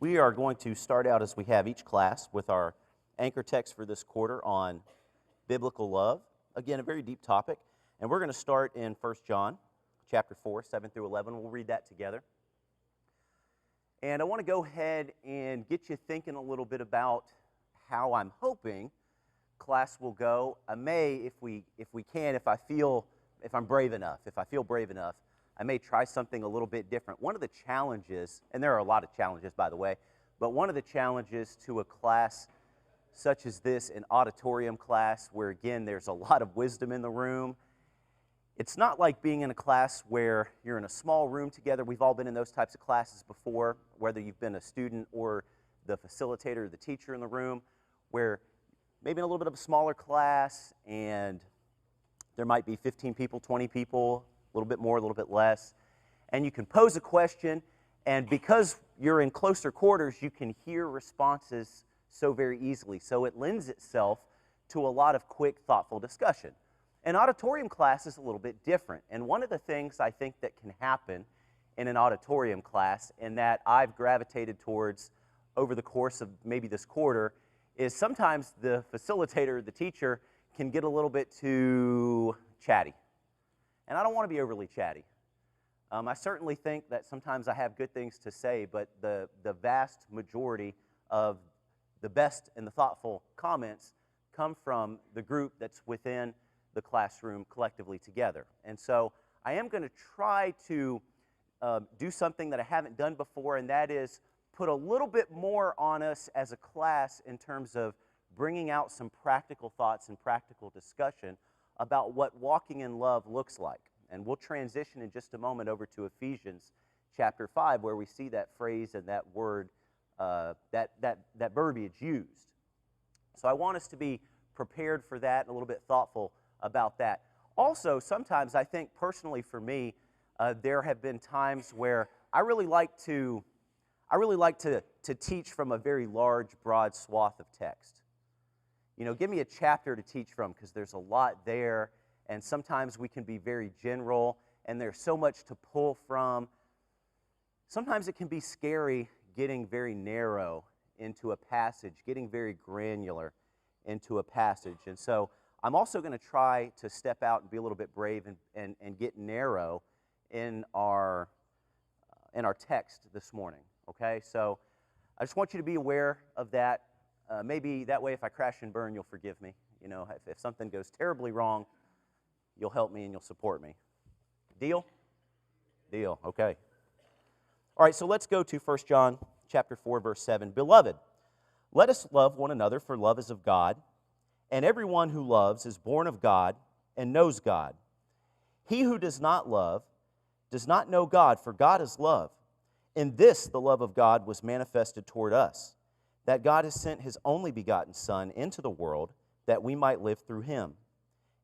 We are going to start out as we have each class with our anchor text for this quarter on biblical love. Again, a very deep topic. And we're going to start in 1 John chapter 4, 7 through 11. We'll read that together. And I want to go ahead and get you thinking a little bit about how I'm hoping class will go. I may, if we can, if I'm brave enough, if I feel brave enough, I may try something a little bit different. One of the challenges, and there are a lot of challenges, by the way, but one of the challenges to a class such as this, an auditorium class, where again, there's a lot of wisdom in the room. It's not like being in a class where you're in a small room together. We've all been in those types of classes before, whether you've been a student or the facilitator or the teacher in the room, where maybe in a little bit of a smaller class, and there might be 15 people, 20 people, a little bit more, a little bit less, and you can pose a question, and because you're in closer quarters, you can hear responses so very easily. So it lends itself to a lot of quick, thoughtful discussion. An auditorium class is a little bit different, and one of the things I think that can happen in an auditorium class, and that I've gravitated towards over the course of maybe this quarter, is sometimes the facilitator, the teacher, can get a little bit too chatty. And I don't want to be overly chatty. I certainly think that sometimes I have good things to say, but the vast majority of the best and the thoughtful comments come from the group that's within the classroom collectively together. And so I am going to try to do something that I haven't done before, and that is put a little bit more on us as a class in terms of bringing out some practical thoughts and practical discussion about what walking in love looks like. And we'll transition in just a moment over to Ephesians chapter 5, where we see that phrase and that word, that verbiage used. So I want us to be prepared for that and a little bit thoughtful about that. Also, sometimes I think personally for me, there have been times where I really like to teach from a very large, broad swath of text. You know, give me a chapter to teach from, because there's a lot there, and sometimes we can be very general, and there's so much to pull from. Sometimes it can be scary getting very narrow into a passage, getting very granular into a passage. And so I'm also going to try to step out and be a little bit brave and get narrow in our text this morning, okay? So I just want you to be aware of that. Maybe that way if I crash and burn, you'll forgive me. You know, if something goes terribly wrong, you'll help me and you'll support me. Deal? Deal, okay. All right, so let's go to 1 John chapter 4, verse 7. Beloved, let us love one another, for love is of God, and everyone who loves is born of God and knows God. He who does not love does not know God, for God is love. In this the love of God was manifested toward us, that God has sent His only begotten Son into the world, that we might live through Him.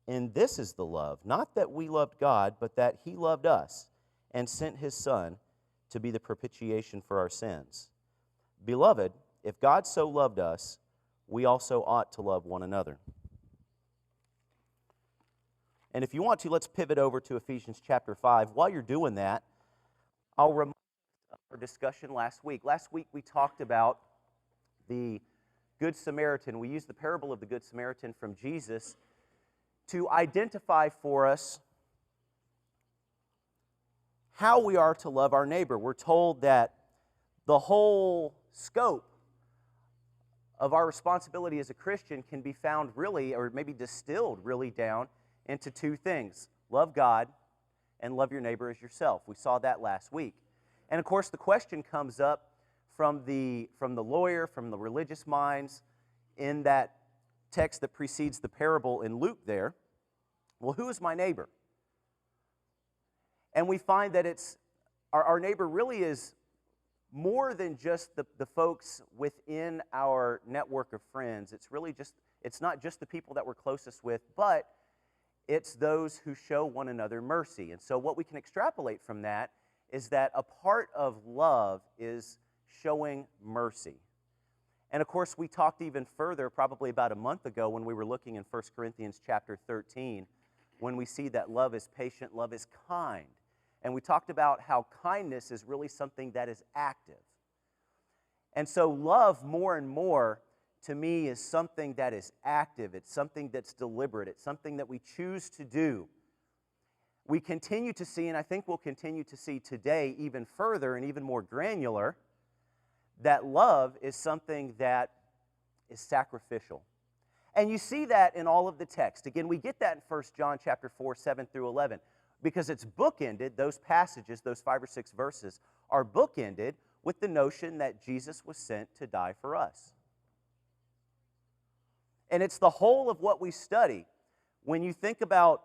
And this is the love, not that we loved God, but that He loved us and sent His Son to be the propitiation for our sins. Beloved, if God so loved us, we also ought to love one another. And if you want to, let's pivot over to Ephesians chapter 5. While you're doing that, I'll remind you of our discussion last week. Last week we talked about the Good Samaritan. We used the parable of the Good Samaritan from Jesus to identify for us how we are to love our neighbor. We're told that the whole scope of our responsibility as a Christian can be found really, or maybe distilled really down into two things: love God and love your neighbor as yourself. We saw that last week. And of course the question comes up from the lawyer, from the religious minds in that text that precedes the parable in Luke there. Well, who is my neighbor? And we find that it's our neighbor really is more than just the folks within our network of friends. It's really it's not just the people that we're closest with, but it's those who show one another mercy. And so what we can extrapolate from that is that a part of love is showing mercy. And of course, we talked even further probably about a month ago when we were looking in 1 Corinthians chapter 13, when we see that love is patient, love is kind. And we talked about how kindness is really something that is active. And so love more and more, to me, is something that is active. It's something that's deliberate. It's something that we choose to do. We continue to see, and I think we'll continue to see today even further and even more granular, that love is something that is sacrificial. And you see that in all of the text. Again, we get that in 1 John chapter 4, 7 through 11, because it's bookended, those passages, those 5 or 6 verses, are bookended with the notion that Jesus was sent to die for us. And it's the whole of what we study. When you think about,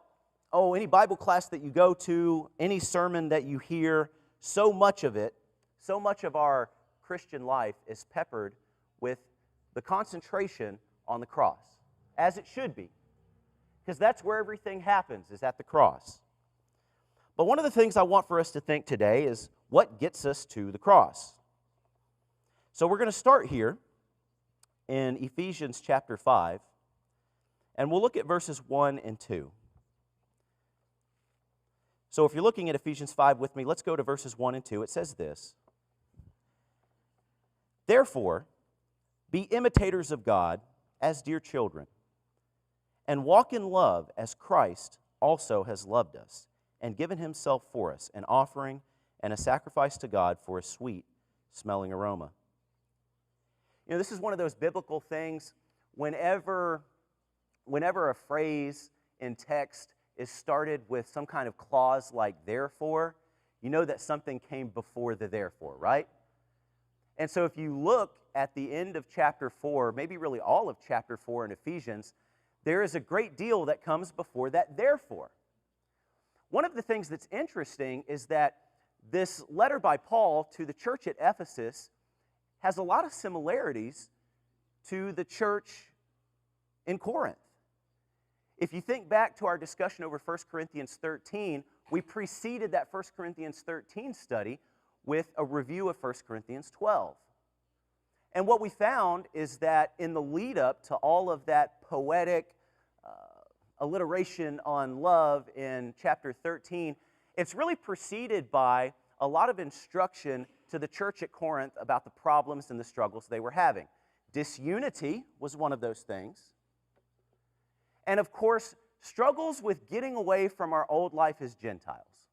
any Bible class that you go to, any sermon that you hear, so much of it, so much of our Christian life is peppered with the concentration on the cross, as it should be, because that's where everything happens, is at the cross. But one of the things I want for us to think today is what gets us to the cross. So we're going to start here in Ephesians chapter 5, and we'll look at verses 1 and 2. So if you're looking at Ephesians 5 with me, let's go to verses 1 and 2. It says this: "Therefore, be imitators of God as dear children, and walk in love as Christ also has loved us, and given himself for us, an offering and a sacrifice to God for a sweet-smelling aroma." You know, this is one of those biblical things. Whenever a phrase in text is started with some kind of clause like therefore, you know that something came before the therefore, right? And so if you look at the end of chapter 4, maybe really all of chapter 4 in Ephesians, there is a great deal that comes before that therefore. One of the things that's interesting is that this letter by Paul to the church at Ephesus has a lot of similarities to the church in Corinth. If you think back to our discussion over 1 Corinthians 13, we preceded that 1 Corinthians 13 study with a review of 1 Corinthians 12. And what we found is that in the lead up to all of that poetic alliteration on love in chapter 13, it's really preceded by a lot of instruction to the church at Corinth about the problems and the struggles they were having. Disunity was one of those things. And of course, struggles with getting away from our old life as Gentiles.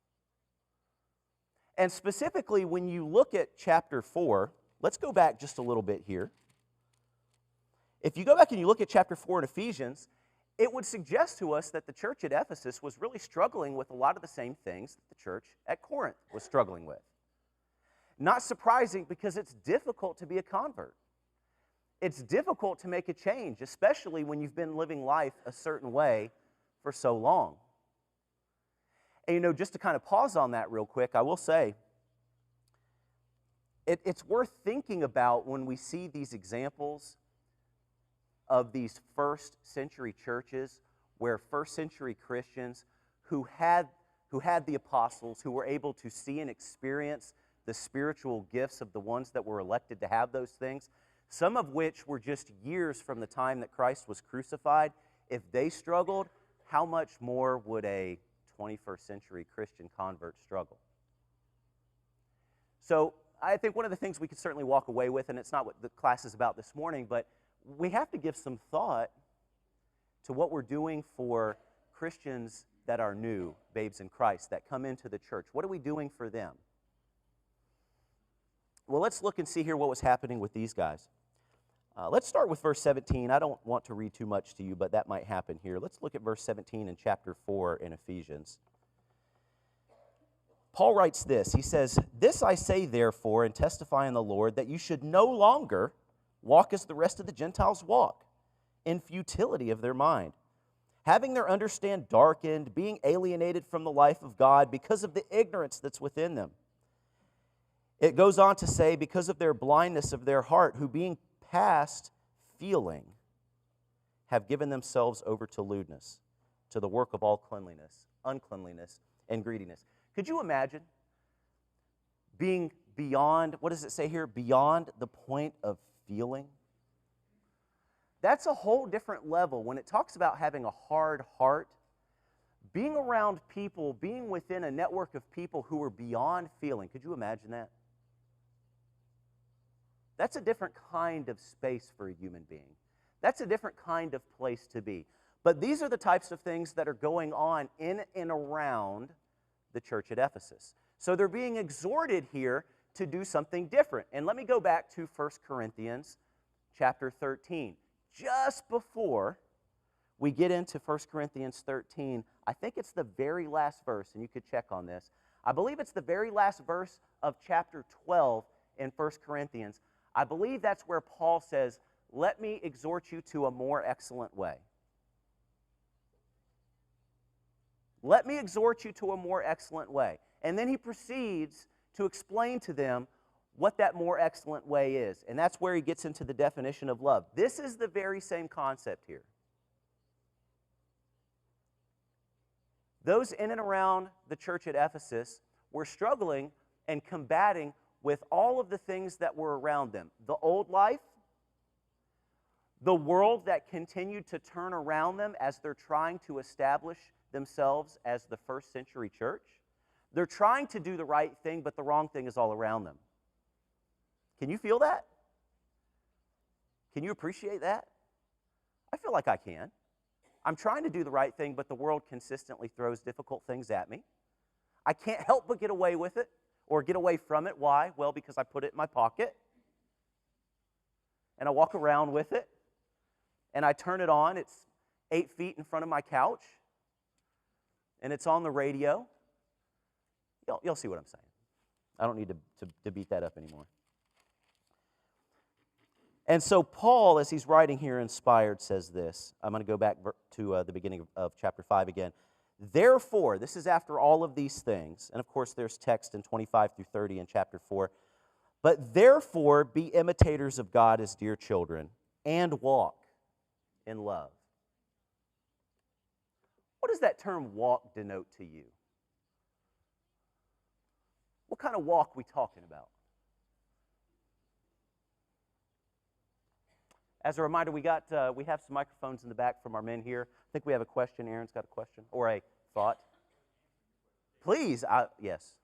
And specifically, when you look at chapter 4, let's go back just a little bit here. If you go back and you look at chapter 4 in Ephesians, it would suggest to us that the church at Ephesus was really struggling with a lot of the same things that the church at Corinth was struggling with. Not surprising, because it's difficult to be a convert. It's difficult to make a change, especially when you've been living life a certain way for so long. And you know, just to kind of pause on that real quick, I will say, it's worth thinking about when we see these examples of these first century churches where first century Christians who had the apostles, who were able to see and experience the spiritual gifts of the ones that were elected to have those things, some of which were just years from the time that Christ was crucified. If they struggled, how much more would a 21st century Christian convert struggle? So I think one of the things we could certainly walk away with, and it's not what the class is about this morning, but we have to give some thought to what we're doing for Christians that are new, babes in Christ, that come into the church. What are we doing for them? Well, let's look and see here what was happening with these guys. Let's start with verse 17. I don't want to read too much to you, but that might happen here. Let's look at verse 17 in chapter 4 in Ephesians. Paul writes this. He says, "This I say, therefore, and testify in the Lord, that you should no longer walk as the rest of the Gentiles walk, in futility of their mind, having their understanding darkened, being alienated from the life of God because of the ignorance that's within them." It goes on to say, because of their blindness of their heart, who being past feeling, have given themselves over to lewdness, to the work of all uncleanliness, and greediness. Could you imagine being beyond, what does it say here? Beyond the point of feeling? That's a whole different level. When it talks about having a hard heart, being around people, being within a network of people who are beyond feeling, could you imagine that? That's a different kind of space for a human being. That's a different kind of place to be. But these are the types of things that are going on in and around the church at Ephesus. So they're being exhorted here to do something different. And let me go back to 1 Corinthians chapter 13. Just before we get into 1 Corinthians 13, I think it's the very last verse, and you could check on this. I believe it's the very last verse of chapter 12 in 1 Corinthians. I believe that's where Paul says, "Let me exhort you to a more excellent way." Let me exhort you to a more excellent way. And then he proceeds to explain to them what that more excellent way is. And that's where he gets into the definition of love. This is the very same concept here. Those in and around the church at Ephesus were struggling and combating with all of the things that were around them. The old life, the world that continued to turn around them as they're trying to establish themselves as the first century church. They're trying to do the right thing, but the wrong thing is all around them. Can you feel that? Can you appreciate that? I feel like I can. I'm trying to do the right thing, but the world consistently throws difficult things at me. I can't help but get away with it or get away from it. Why? Well, because I put it in my pocket and I walk around with it and I turn it on. It's 8 feet in front of my couch and it's on the radio. You'll see what I'm saying. I don't need to beat that up anymore. And so Paul, as he's writing here, inspired, says this. I'm going to go back to the beginning of chapter 5 again. Therefore, this is after all of these things, and of course there's text in 25 through 30 in chapter 4, but therefore be imitators of God as dear children, and walk in love. What does that term walk denote to you? What kind of walk are we talking about? As a reminder, we have some microphones in the back from our men here. I think we have a question. Aaron's got a question or a thought. Please, yes.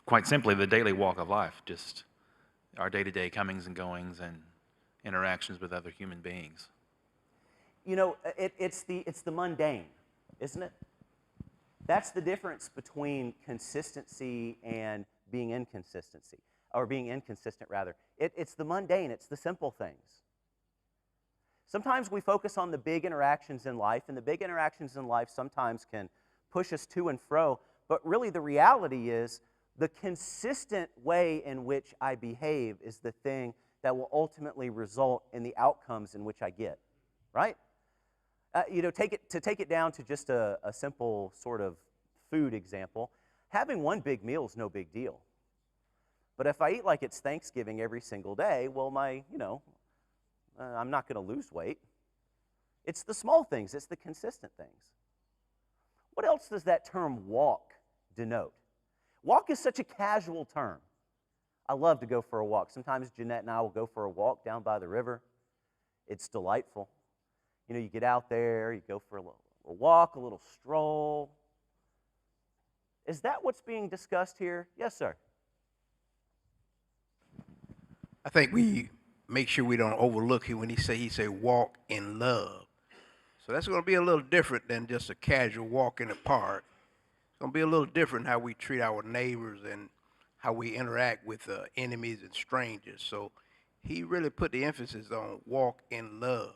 Quite simply, the daily walk of life, just our day-to-day comings and goings and interactions with other human beings. You know, it's the mundane, isn't it? That's the difference between consistency and being inconsistency. Or being inconsistent, rather. It's the mundane, it's the simple things. Sometimes we focus on the big interactions in life, and the big interactions in life sometimes can push us to and fro, but really the reality is the consistent way in which I behave is the thing that will ultimately result in the outcomes in which I get, right? Take it down to just a simple sort of food example. Having one big meal is no big deal. But if I eat like it's Thanksgiving every single day, well, I'm not going to lose weight. It's the small things. It's the consistent things. What else does that term walk denote? Walk is such a casual term. I love to go for a walk. Sometimes Jeanette and I will go for a walk down by the river. It's delightful. You know, you get out there, you go for a walk, a little stroll. Is that what's being discussed here? Yes, sir. I think we make sure we don't overlook it when he say walk in love. So that's going to be a little different than just a casual walk in the park. It's going to be a little different how we treat our neighbors and how we interact with enemies and strangers. So he really put the emphasis on walk in love.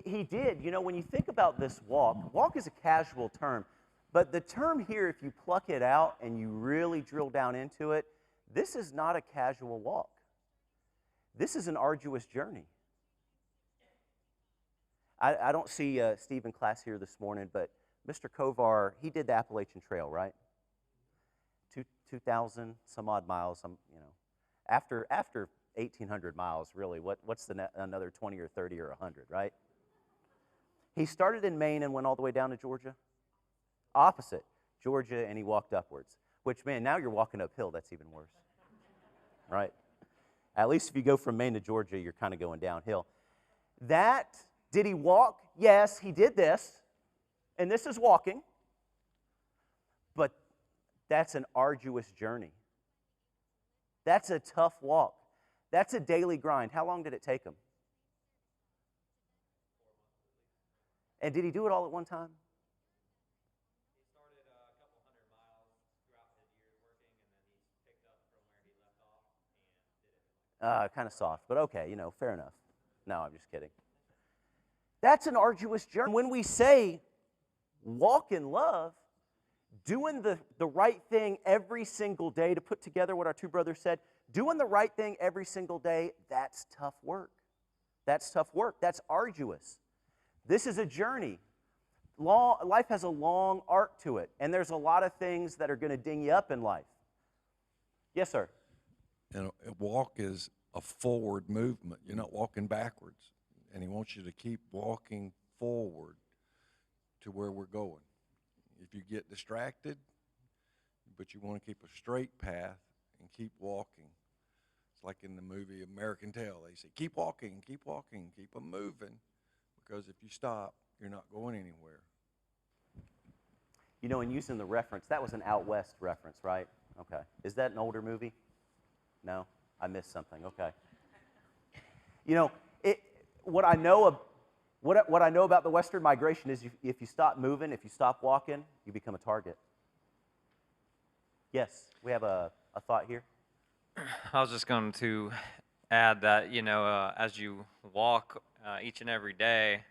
He did. You know, when you think about this walk is a casual term. But the term here, if you pluck it out and you really drill down into it, this is not a casual walk. This is an arduous journey. I don't see Steve in class here this morning, but Mr. Kovar, he did the Appalachian Trail, right? 2,000 some odd miles. After 1,800 miles, really, what's another 20 or 30 or 100, right? He started in Maine and went all the way down to Georgia. Opposite, Georgia, and he walked upwards. Which, man, now you're walking uphill. That's even worse, right? At least if you go from Maine to Georgia, you're kind of going downhill. Did he walk? Yes, he did this. And this is walking. But that's an arduous journey. That's a tough walk. That's a daily grind. How long did it take him? And did he do it all at one time? Kind of soft, but okay, fair enough. No, I'm just kidding. That's an arduous journey. When we say walk in love, doing the right thing every single day, to put together what our two brothers said, doing the right thing every single day, that's tough work. That's tough work. That's arduous. This is a journey. Life has a long arc to it, and there's a lot of things that are going to ding you up in life. Yes, sir. And a walk is a forward movement. You're not walking backwards. And he wants you to keep walking forward to where we're going. If you get distracted, but you want to keep a straight path and keep walking. It's like in the movie American Tail. They say, keep walking, keep them moving. Because if you stop, you're not going anywhere. In using the reference, that was an Out West reference, right? Okay. Is that an older movie? No? I missed something. Okay. What I know about the Western migration is if you stop moving, if you stop walking, you become a target. Yes, we have a thought here. I was just going to add that, as you walk each and every day,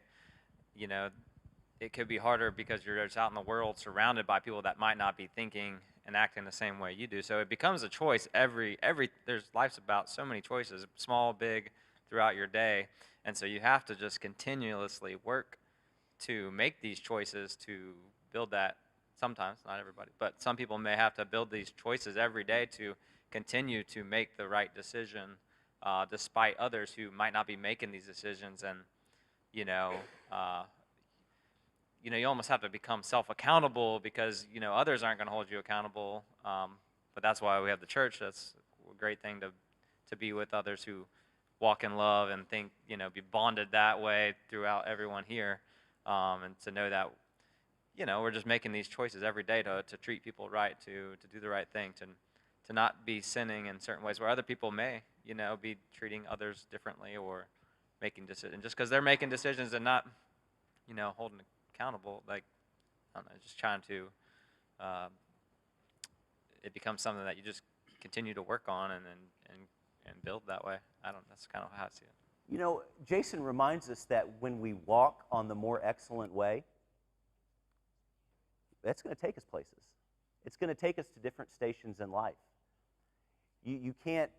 it could be harder because you're just out in the world surrounded by people that might not be thinking and acting the same way you do. So it becomes a choice life's about so many choices, small, big, throughout your day. And so you have to just continuously work to make these choices to build that. Sometimes, not everybody, but some people may have to build these choices every day to continue to make the right decision, despite others who might not be making these decisions. And, you almost have to become self-accountable because, others aren't going to hold you accountable. But that's why we have the church. That's a great thing to be with others who walk in love and think, be bonded that way throughout everyone here. And to know that, we're just making these choices every day to treat people right, to do the right thing, to not be sinning in certain ways where other people may, be treating others differently or making decisions. Just because they're making decisions and not, holding accountable, like, I don't know, just trying to, it becomes something that you just continue to work on and build that way. That's kind of how I see it. Jason reminds us that when we walk on the more excellent way, that's going to take us places. It's going to take us to different stations in life. You can't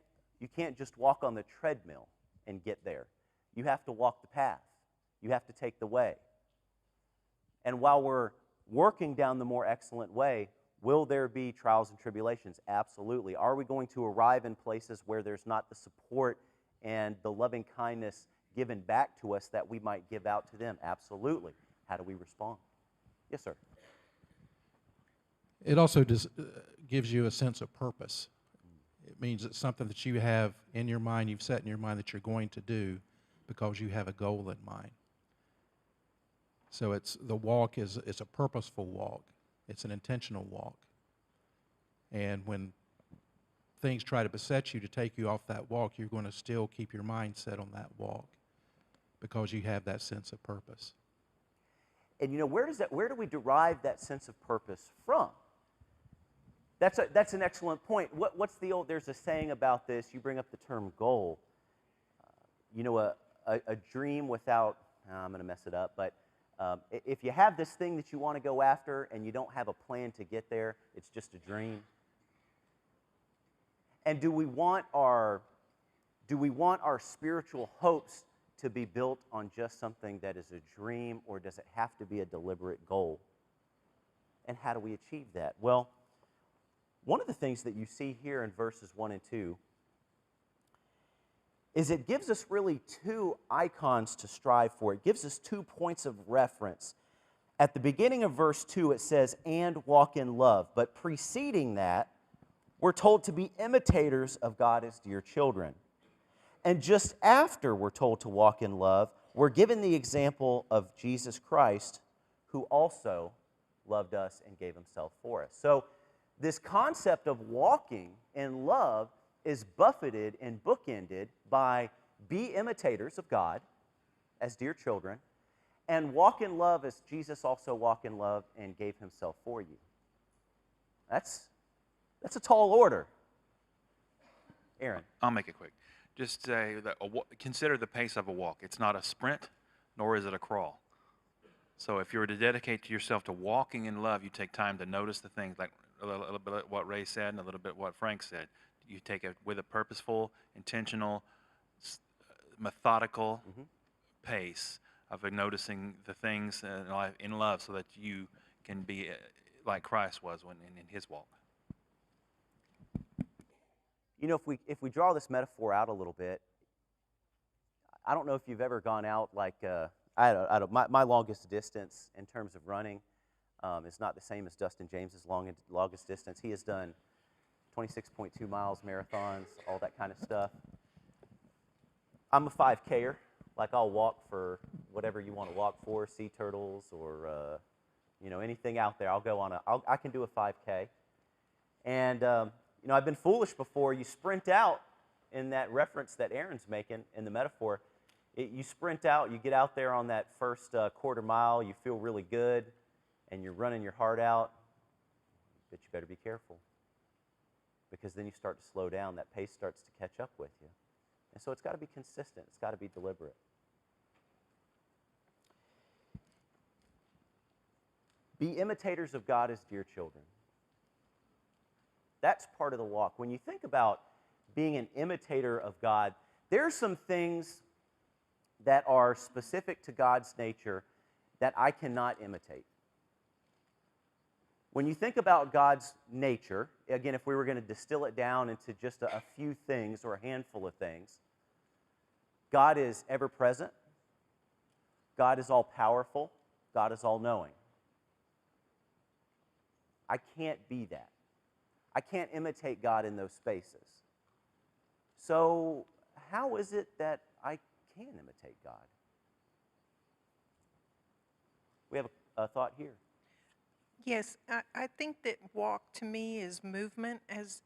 just walk on the treadmill and get there. You have to walk the path. You have to take the way. And while we're working down the more excellent way, will there be trials and tribulations? Absolutely. Are we going to arrive in places where there's not the support and the loving kindness given back to us that we might give out to them? Absolutely. How do we respond? Yes, sir. It also gives you a sense of purpose. It means it's something that you have in your mind, you've set in your mind that you're going to do because you have a goal in mind. So the walk is a purposeful walk. It's an intentional walk. And when things try to beset you to take you off that walk, you're going to still keep your mind set on that walk because you have that sense of purpose. And where do we derive that sense of purpose from? That's an excellent point. There's a saying about this. You bring up the term goal. A dream without, I'm going to mess it up, but if you have this thing that you want to go after and you don't have a plan to get there, it's just a dream. And do we want our spiritual hopes to be built on just something that is a dream, or does it have to be a deliberate goal? And how do we achieve that? Well, one of the things that you see here in verses 1 and 2 is it gives us really two icons to strive for. It gives us 2 points of reference. At the beginning of verse 2, it says, and walk in love. But preceding that, we're told to be imitators of God as dear children. And just after we're told to walk in love, we're given the example of Jesus Christ, who also loved us and gave himself for us. So this concept of walking in love is buffeted and bookended by be imitators of God as dear children, and walk in love as Jesus also walked in love and gave himself for you. That's a tall order. Aaron. I'll make it quick. Just say that consider the pace of a walk. It's not a sprint, nor is it a crawl. So if you were to dedicate yourself to walking in love, you take time to notice the things, like a little bit what Ray said and a little bit what Frank said. You take it with a purposeful, intentional, methodical pace of noticing the things in love, so that you can be like Christ was when in his walk. You know, if we draw this metaphor out a little bit, I don't know if you've ever gone out like my longest distance in terms of running is not the same as Dustin James's longest distance. He has done 26.2 miles marathons, all that kind of stuff. I'm a 5K'er. Like, I'll walk for whatever you want to walk for, sea turtles or anything out there. I'll go on I can do a 5K. And I've been foolish before. You sprint out in that reference that Aaron's making in the metaphor. You sprint out, you get out there on that first quarter mile, you feel really good, and you're running your heart out, but you better be careful, because then you start to slow down. That pace starts to catch up with you. And so it's got to be consistent. It's got to be deliberate. Be imitators of God as dear children. That's part of the walk. When you think about being an imitator of God, there are some things that are specific to God's nature that I cannot imitate. When you think about God's nature, again, if we were going to distill it down into just a few things or a handful of things, God is ever present, God is all powerful, God is all knowing. I can't be that. I can't imitate God in those spaces. So how is it that I can imitate God? We have a thought here. Yes, I think that walk to me is movement. As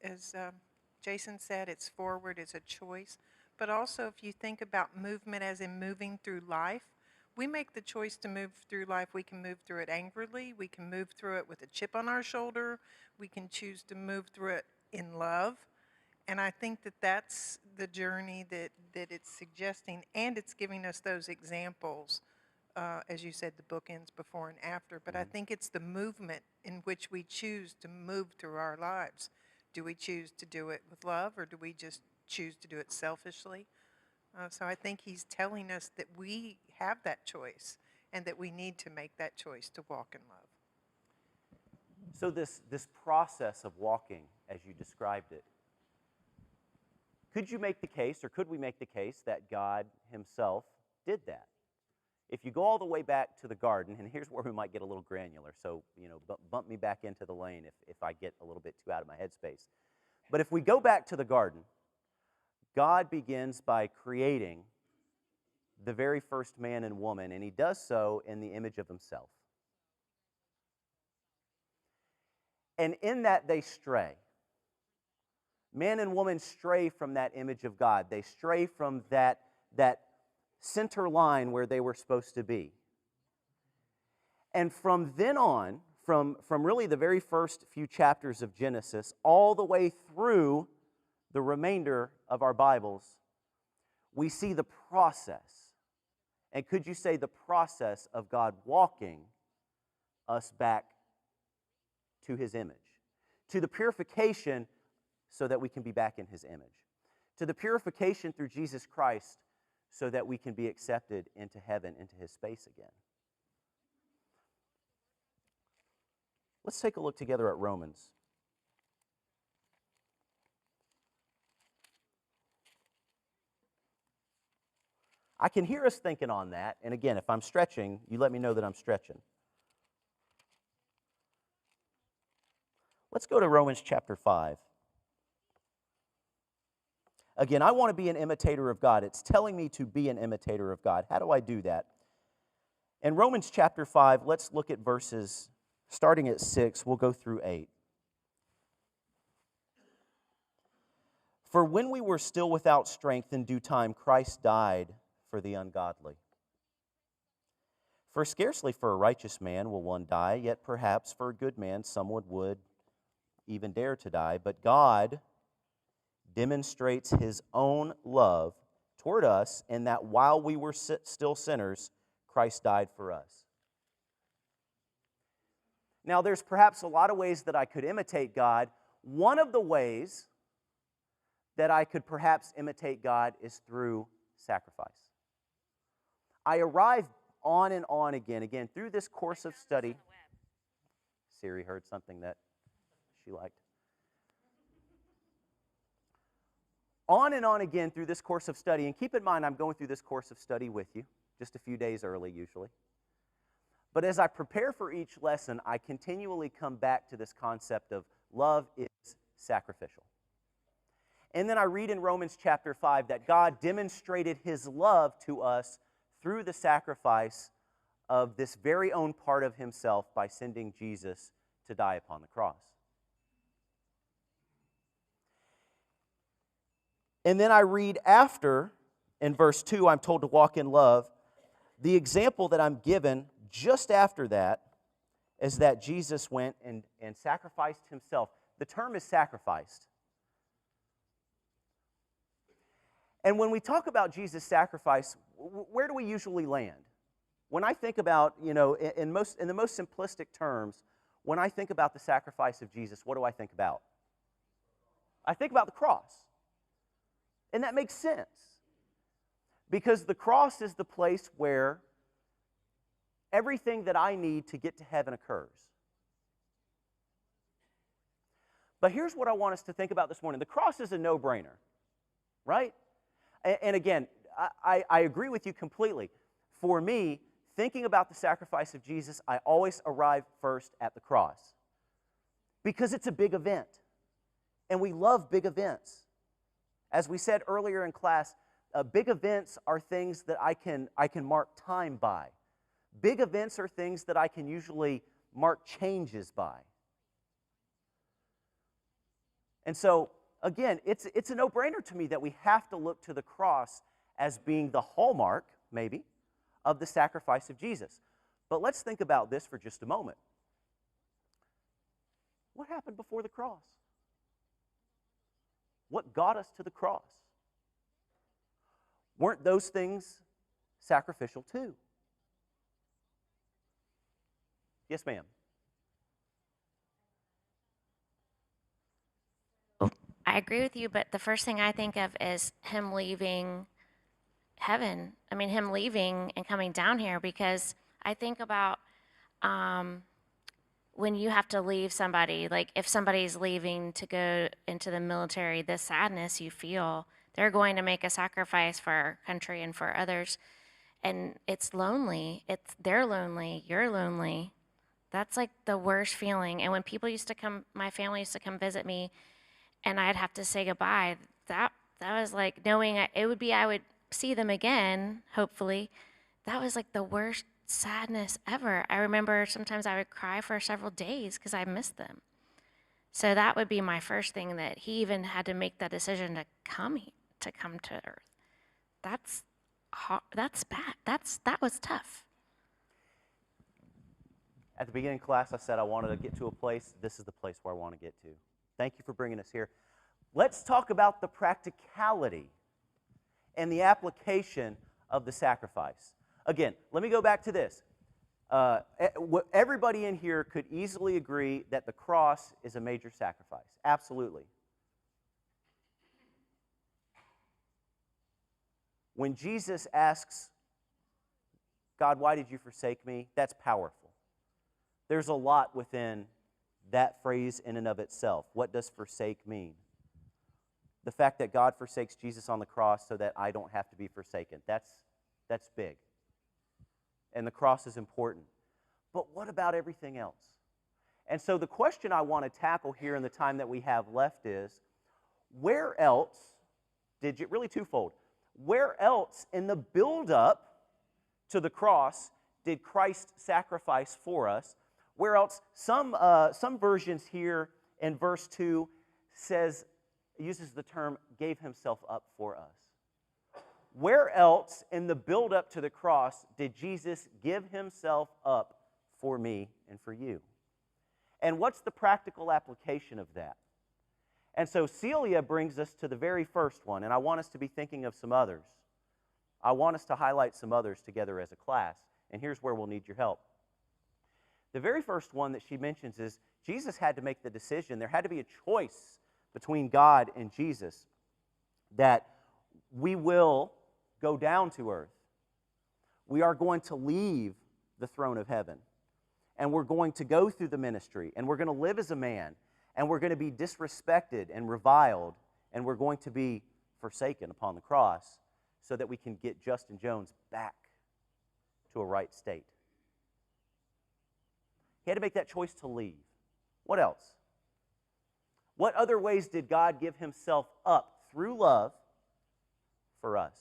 Jason said, it's forward, it's a choice. But also, if you think about movement as in moving through life, we make the choice to move through life. We can move through it angrily. We can move through it with a chip on our shoulder. We can choose to move through it in love. And I think that that's the journey that it's suggesting, and it's giving us those examples, as you said, the bookends before and after. But I think it's the movement in which we choose to move through our lives. Do we choose to do it with love, or do we just choose to do it selfishly? So I think he's telling us that we have that choice, and that we need to make that choice to walk in love. So this process of walking, as you described it, could you make the case, or could we make the case, that God himself did that? If you go all the way back to the garden, and here's where we might get a little granular, so bump me back into the lane if I get a little bit too out of my headspace. But if we go back to the garden, God begins by creating the very first man and woman, and he does so in the image of himself. And in that they stray. Man and woman stray from that image of God. They stray from that center line where they were supposed to be. And from then on, from really the very first few chapters of Genesis, all the way through the remainder of our Bibles, we see the process. And could you say the process of God walking us back to his image? To the purification so that we can be back in his image. To the purification through Jesus Christ so that we can be accepted into heaven, into his space again. Let's take a look together at Romans. I can hear us thinking on that, and again, if I'm stretching, you let me know that I'm stretching. Let's go to Romans chapter 5. Again, I want to be an imitator of God. It's telling me to be an imitator of God. How do I do that? In Romans chapter 5, let's look at verses starting at 6. We'll go through 8. For when we were still without strength, in due time Christ died for the ungodly. For scarcely for a righteous man will one die, yet perhaps for a good man someone would even dare to die. But God demonstrates his own love toward us in that while we were still sinners, Christ died for us. Now, there's perhaps a lot of ways that I could imitate God. One of the ways that I could perhaps imitate God is through sacrifice. I arrive on and on again, through this course of study. Siri heard something that she liked. On and on again through this course of study, and keep in mind I'm going through this course of study with you, just a few days early usually. But as I prepare for each lesson, I continually come back to this concept of love is sacrificial. And then I read in Romans chapter 5 that God demonstrated his love to us through the sacrifice of this very own part of himself by sending Jesus to die upon the cross. And then I read after, in verse 2, I'm told to walk in love. The example that I'm given just after that is that Jesus went and sacrificed himself. The term is sacrificed. And when we talk about Jesus' sacrifice, where do we usually land? When I think about, in the most simplistic terms, when I think about the sacrifice of Jesus, what do I think about? I think about the cross. And that makes sense. Because the cross is the place where everything that I need to get to heaven occurs. But here's what I want us to think about this morning. The cross is a no-brainer, right? And again, I agree with you completely. For me, thinking about the sacrifice of Jesus, I always arrive first at the cross. Because it's a big event. And we love big events. As we said earlier in class, big events are things that I can mark time by. Big events are things that I can usually mark changes by. And so, again, it's a no-brainer to me that we have to look to the cross as being the hallmark, maybe, of the sacrifice of Jesus. But let's think about this for just a moment. What happened before the cross? What got us to the cross? Weren't those things sacrificial too? Yes, ma'am. I agree with you, but the first thing I think of is him leaving heaven. I mean, him leaving and coming down here, because I think about when you have to leave somebody, like if somebody's leaving to go into the military, the sadness you feel, they're going to make a sacrifice for our country and for others. And it's lonely. They're lonely. You're lonely. That's like the worst feeling. And when people used to come, my family used to come visit me, and I'd have to say goodbye, that was like knowing I would see them again, hopefully. That was like the worst sadness ever. I remember sometimes I would cry for several days because I missed them. So that would be my first thing, that he even had to make that decision to come to earth. That's hard, that's bad. That was tough. At the beginning of class, I said I wanted to get to a place. This is the place where I want to get to. Thank you for bringing us here. Let's talk about the practicality and the application of the sacrifice. Again, let me go back to this. Everybody in here could easily agree that the cross is a major sacrifice. Absolutely. When Jesus asks, God, why did you forsake me? That's powerful. There's a lot within that phrase in and of itself. What does forsake mean? The fact that God forsakes Jesus on the cross so that I don't have to be forsaken. That's big. And the cross is important. But what about everything else? And so the question I want to tackle here in the time that we have left is, where else really twofold, where else in the build-up to the cross did Christ sacrifice for us? Where else? Some versions here in verse 2 says uses the term gave himself up for us. Where else in the build up to the cross did Jesus give himself up for me and for you? And what's the practical application of that? And so Celia brings us to the very first one, and I want us to be thinking of some others. I want us to highlight some others together as a class, and here's where we'll need your help. The very first one that she mentions is Jesus had to make the decision. There had to be a choice between God and Jesus that we will go down to earth. We are going to leave the throne of heaven, and we're going to go through the ministry, and we're going to live as a man, and we're going to be disrespected and reviled, and we're going to be forsaken upon the cross so that we can get Justin Jones back to a right state. He had to make that choice to leave. What else? What other ways did God give himself up through love for us?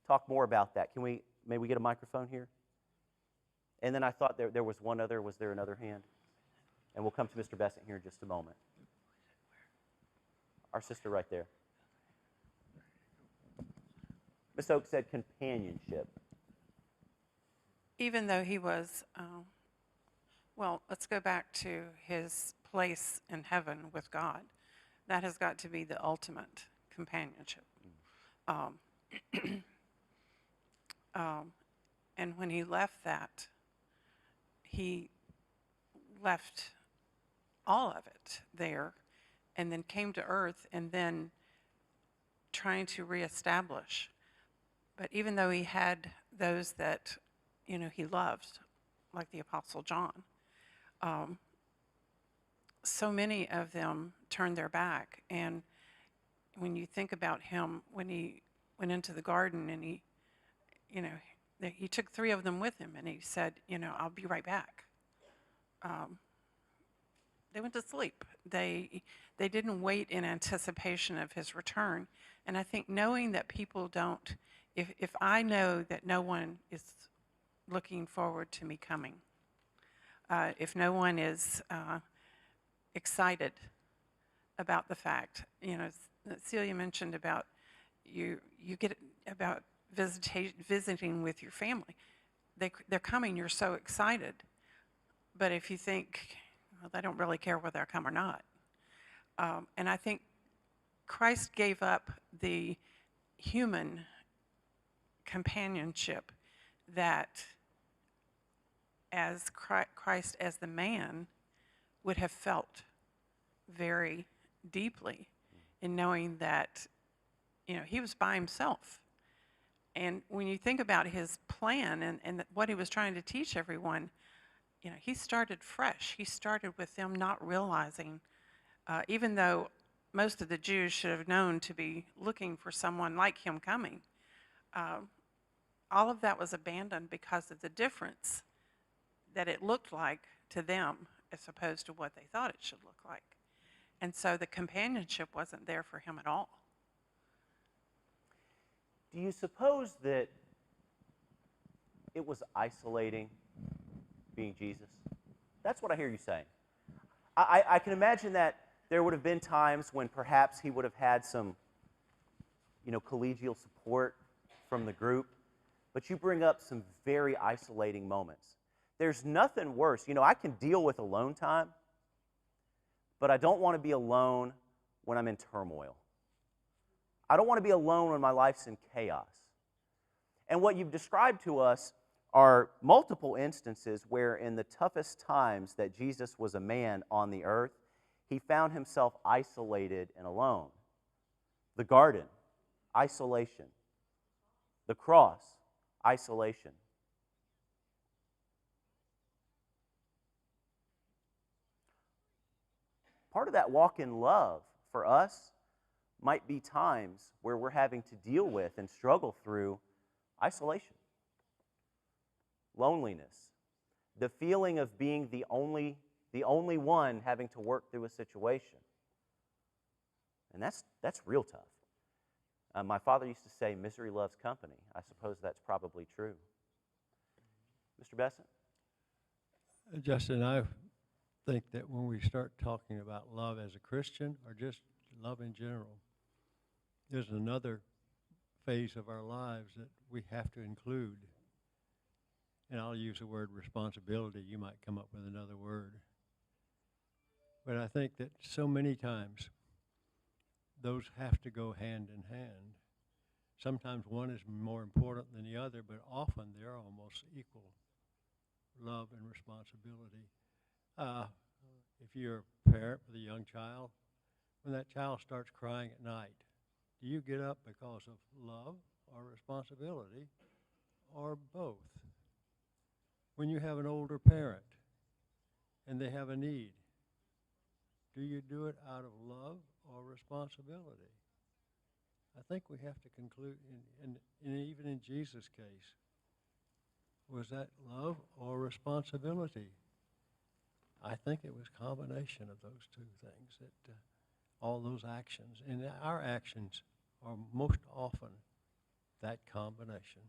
Talk more about that. May we get a microphone here? And then I thought there was one other. Was there another hand? And we'll come to Mr. Bessent here in just a moment. Our sister right there. Miss Oak said companionship. Even though he was, well, let's go back to his place in heaven with God. That has got to be the ultimate companionship. And when he left that, he left all of it there and then came to earth and then trying to reestablish. But even though he had those that, he loved, like the Apostle John, so many of them turned their back. And when you think about him, when he went into the garden and he took 3 of them with him and he said, I'll be right back. They went to sleep. They didn't wait in anticipation of his return. And I think knowing that people don't, if I know that no one is looking forward to me coming, if no one is excited about the fact, Celia mentioned about you get about visiting with your family. They're coming, you're so excited. But if you think, well, they don't really care whether I come or not. And I think Christ gave up the human companionship that as Christ as the man would have felt very deeply in knowing that, he was by himself. And when you think about his plan and what he was trying to teach everyone, he started fresh. He started with them not realizing, even though most of the Jews should have known to be looking for someone like him coming, all of that was abandoned because of the difference that it looked like to them as opposed to what they thought it should look like. And so the companionship wasn't there for him at all. Do you suppose that it was isolating being Jesus? That's what I hear you saying. I can imagine that there would have been times when perhaps he would have had some, collegial support from the group, but you bring up some very isolating moments. There's nothing worse. I can deal with alone time, but I don't want to be alone when I'm in turmoil. I don't want to be alone when my life's in chaos. And what you've described to us are multiple instances where in the toughest times that Jesus was a man on the earth, he found himself isolated and alone. The garden, isolation. The cross, isolation. Part of that walk in love for us might be times where we're having to deal with and struggle through isolation, loneliness, the feeling of being the only one having to work through a situation. And that's real tough. My father used to say, misery loves company. I suppose that's probably true. Mr. Bessent? Justin, I think that when we start talking about love as a Christian or just love in general, there's another phase of our lives that we have to include. And I'll use the word responsibility. You might come up with another word. But I think that so many times those have to go hand in hand. Sometimes one is more important than the other, but often they're almost equal, love and responsibility. If you're a parent with a young child, when that child starts crying at night, do you get up because of love or responsibility or both? When you have an older parent and they have a need, do you do it out of love or responsibility? I think we have to conclude, and even in Jesus' case, was that love or responsibility? I think it was a combination of those two things, that all those actions. And our actions are most often that combination.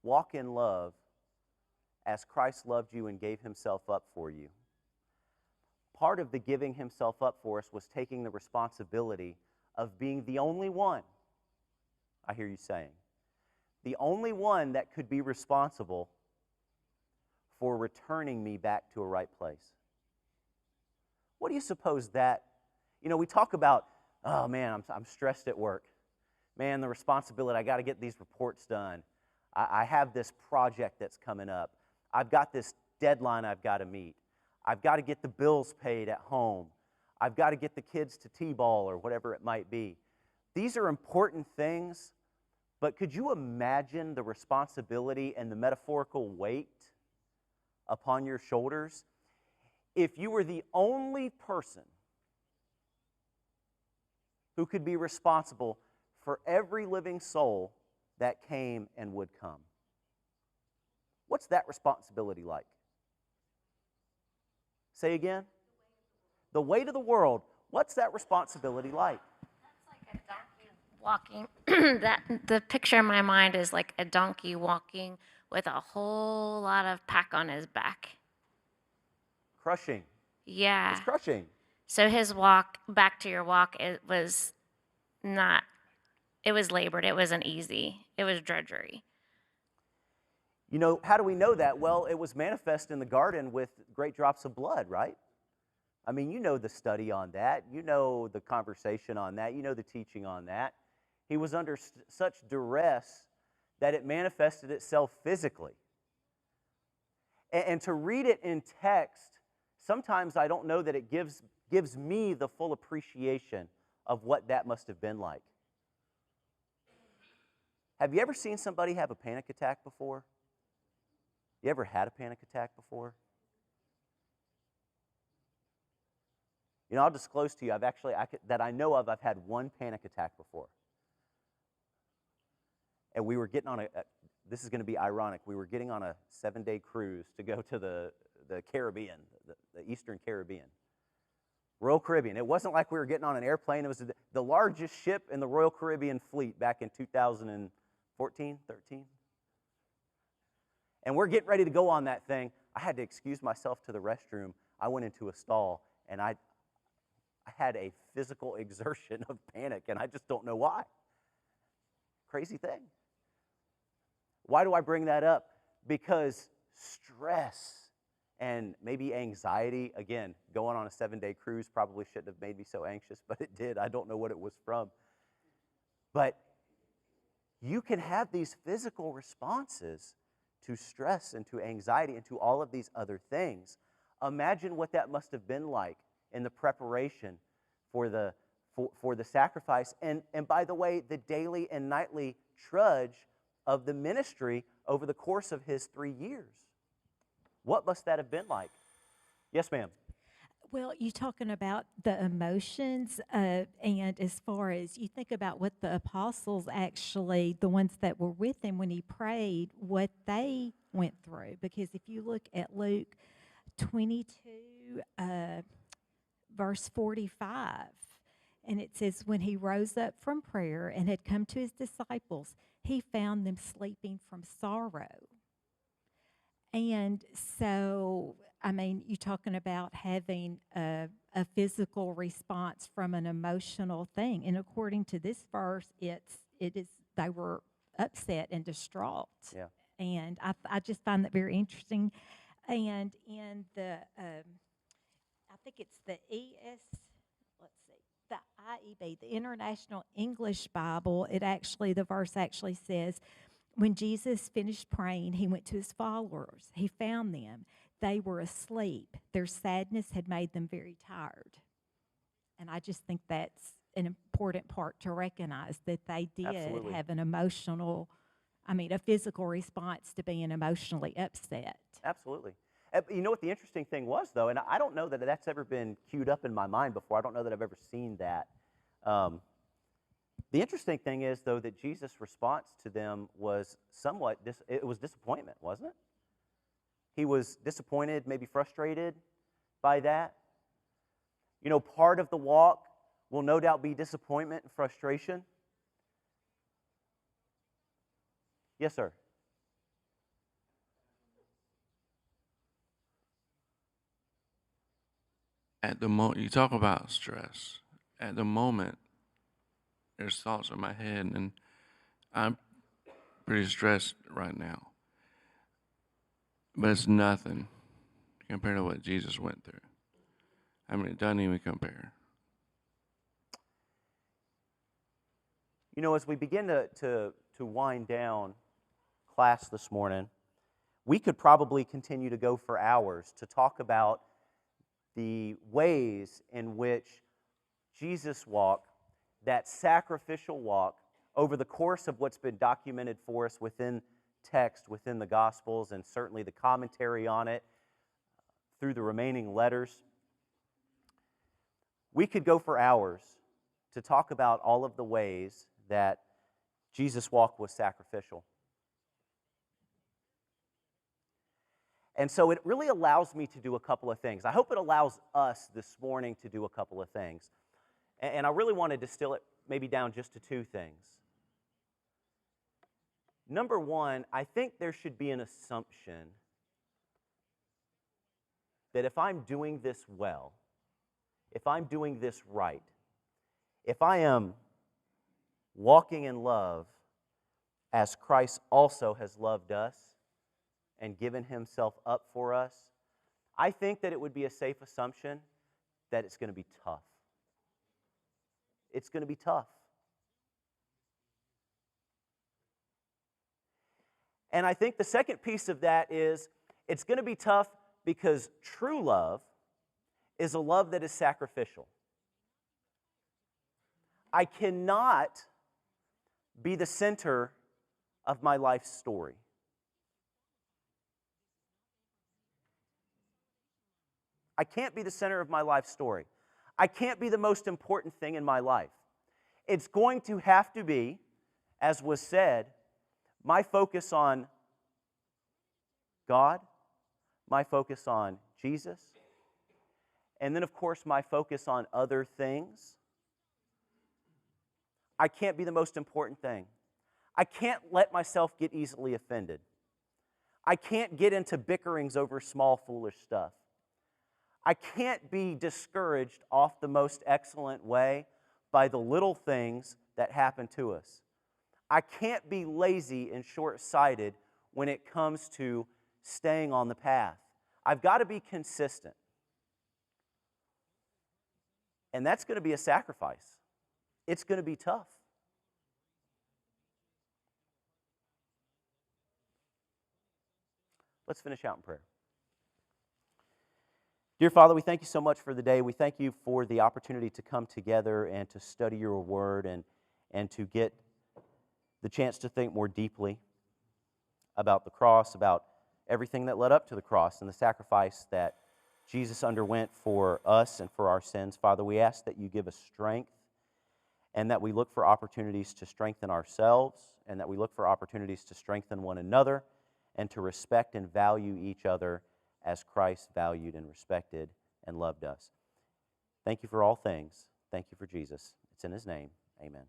Walk in love as Christ loved you and gave himself up for you. Part of the giving himself up for us was taking the responsibility of being the only one, I hear you saying, the only one that could be responsible for returning me back to a right place. What do you suppose that, we talk about, oh man, I'm stressed at work. Man, the responsibility, I got to get these reports done. I have this project that's coming up. I've got this deadline I've got to meet. I've got to get the bills paid at home. I've got to get the kids to T-ball or whatever it might be. These are important things, but could you imagine the responsibility and the metaphorical weight upon your shoulders if you were the only person who could be responsible for every living soul that came and would come? What's that responsibility like? Say again? The weight of the world. What's that responsibility like? That's like a donkey walking. The picture in my mind is like a donkey walking with a whole lot of pack on his back. Crushing. Yeah. It's crushing. So his walk, back to your walk, it was labored. It wasn't easy. It was drudgery. How do we know that? Well, it was manifest in the garden with great drops of blood, right? I mean, you know the study on that. You know the conversation on that. You know the teaching on that. He was under such duress that it manifested itself physically. And to read it in text, sometimes I don't know that it gives me the full appreciation of what that must have been like. Have you ever seen somebody have a panic attack before? You ever had a panic attack before? I'll disclose to you, that I know of, I've had one panic attack before. And we were getting on this is going to be ironic, we were getting on a 7-day cruise to go to the Caribbean, the Eastern Caribbean. Royal Caribbean. It wasn't like we were getting on an airplane. It was the largest ship in the Royal Caribbean fleet back in 2014, 13. And we're getting ready to go on that thing. I had to excuse myself to the restroom. I went into a stall, and I had a physical exertion of panic, and I just don't know why. Crazy thing. Why do I bring that up? Because stress and maybe anxiety, again, going on a 7-day cruise probably shouldn't have made me so anxious, but it did. I don't know what it was from. But you can have these physical responses to stress and to anxiety and to all of these other things. Imagine what that must have been like in the preparation for the sacrifice, and by the way, the daily and nightly trudge of the ministry over the course of his 3 years. What must that have been like? Yes, ma'am. Well, you're talking about the emotions, and as far as you think about what the apostles actually, the ones that were with him when he prayed, what they went through. Because if you look at Luke 22, verse 45, and it says, when he rose up from prayer and had come to his disciples, he found them sleeping from sorrow. And so, I mean, you're talking about having a physical response from an emotional thing. And according to this verse, it is they were upset and distraught. Yeah. And I just find that very interesting. And in the, I think it's the the IEB, the International English Bible, the verse actually says, when Jesus finished praying, he went to his followers. He found them. They were asleep. Their sadness had made them very tired. And I just think that's an important part to recognize, that they did Absolutely. have a physical response to being emotionally upset. Absolutely. You know what the interesting thing was, though, and I don't know that that's ever been queued up in my mind before. I don't know that I've ever seen that. The interesting thing is, though, that Jesus' response to them was it was disappointment, wasn't it? He was disappointed, maybe frustrated by that. You know, part of the walk will no doubt be disappointment and frustration. Yes, sir. At the moment, you talk about stress. At the moment, there's thoughts in my head, and I'm pretty stressed right now. But it's nothing compared to what Jesus went through. I mean, it doesn't even compare. You know, as we begin to wind down class this morning, we could probably continue to go for hours to talk about the ways in which Jesus walked, that sacrificial walk, over the course of what's been documented for us within text, within the Gospels, and certainly the commentary on it through the remaining letters. We could go for hours to talk about all of the ways that Jesus' walk was sacrificial. And so it really allows me to do a couple of things. I hope it allows us this morning to do a couple of things. And I really want to distill it maybe down just to two things. Number one, I think there should be an assumption that if I'm doing this well, if I'm doing this right, if I am walking in love as Christ also has loved us and given himself up for us, I think that it would be a safe assumption that it's going to be tough. It's going to be tough. And I think the second piece of that is it's going to be tough because true love is a love that is sacrificial. I cannot be the center of my life's story. I can't be the center of my life's story. I can't be the most important thing in my life. It's going to have to be, as was said, my focus on God, my focus on Jesus, and then, of course, my focus on other things. I can't be the most important thing. I can't let myself get easily offended. I can't get into bickerings over small, foolish stuff. I can't be discouraged off the most excellent way by the little things that happen to us. I can't be lazy and short-sighted when it comes to staying on the path. I've got to be consistent. And that's going to be a sacrifice. It's going to be tough. Let's finish out in prayer. Dear Father, we thank you so much for the day. We thank you for the opportunity to come together and to study your word and to get the chance to think more deeply about the cross, about everything that led up to the cross and the sacrifice that Jesus underwent for us and for our sins. Father, we ask that you give us strength and that we look for opportunities to strengthen ourselves and that we look for opportunities to strengthen one another and to respect and value each other as Christ valued and respected and loved us. Thank you for all things. Thank you for Jesus. It's in his name. Amen.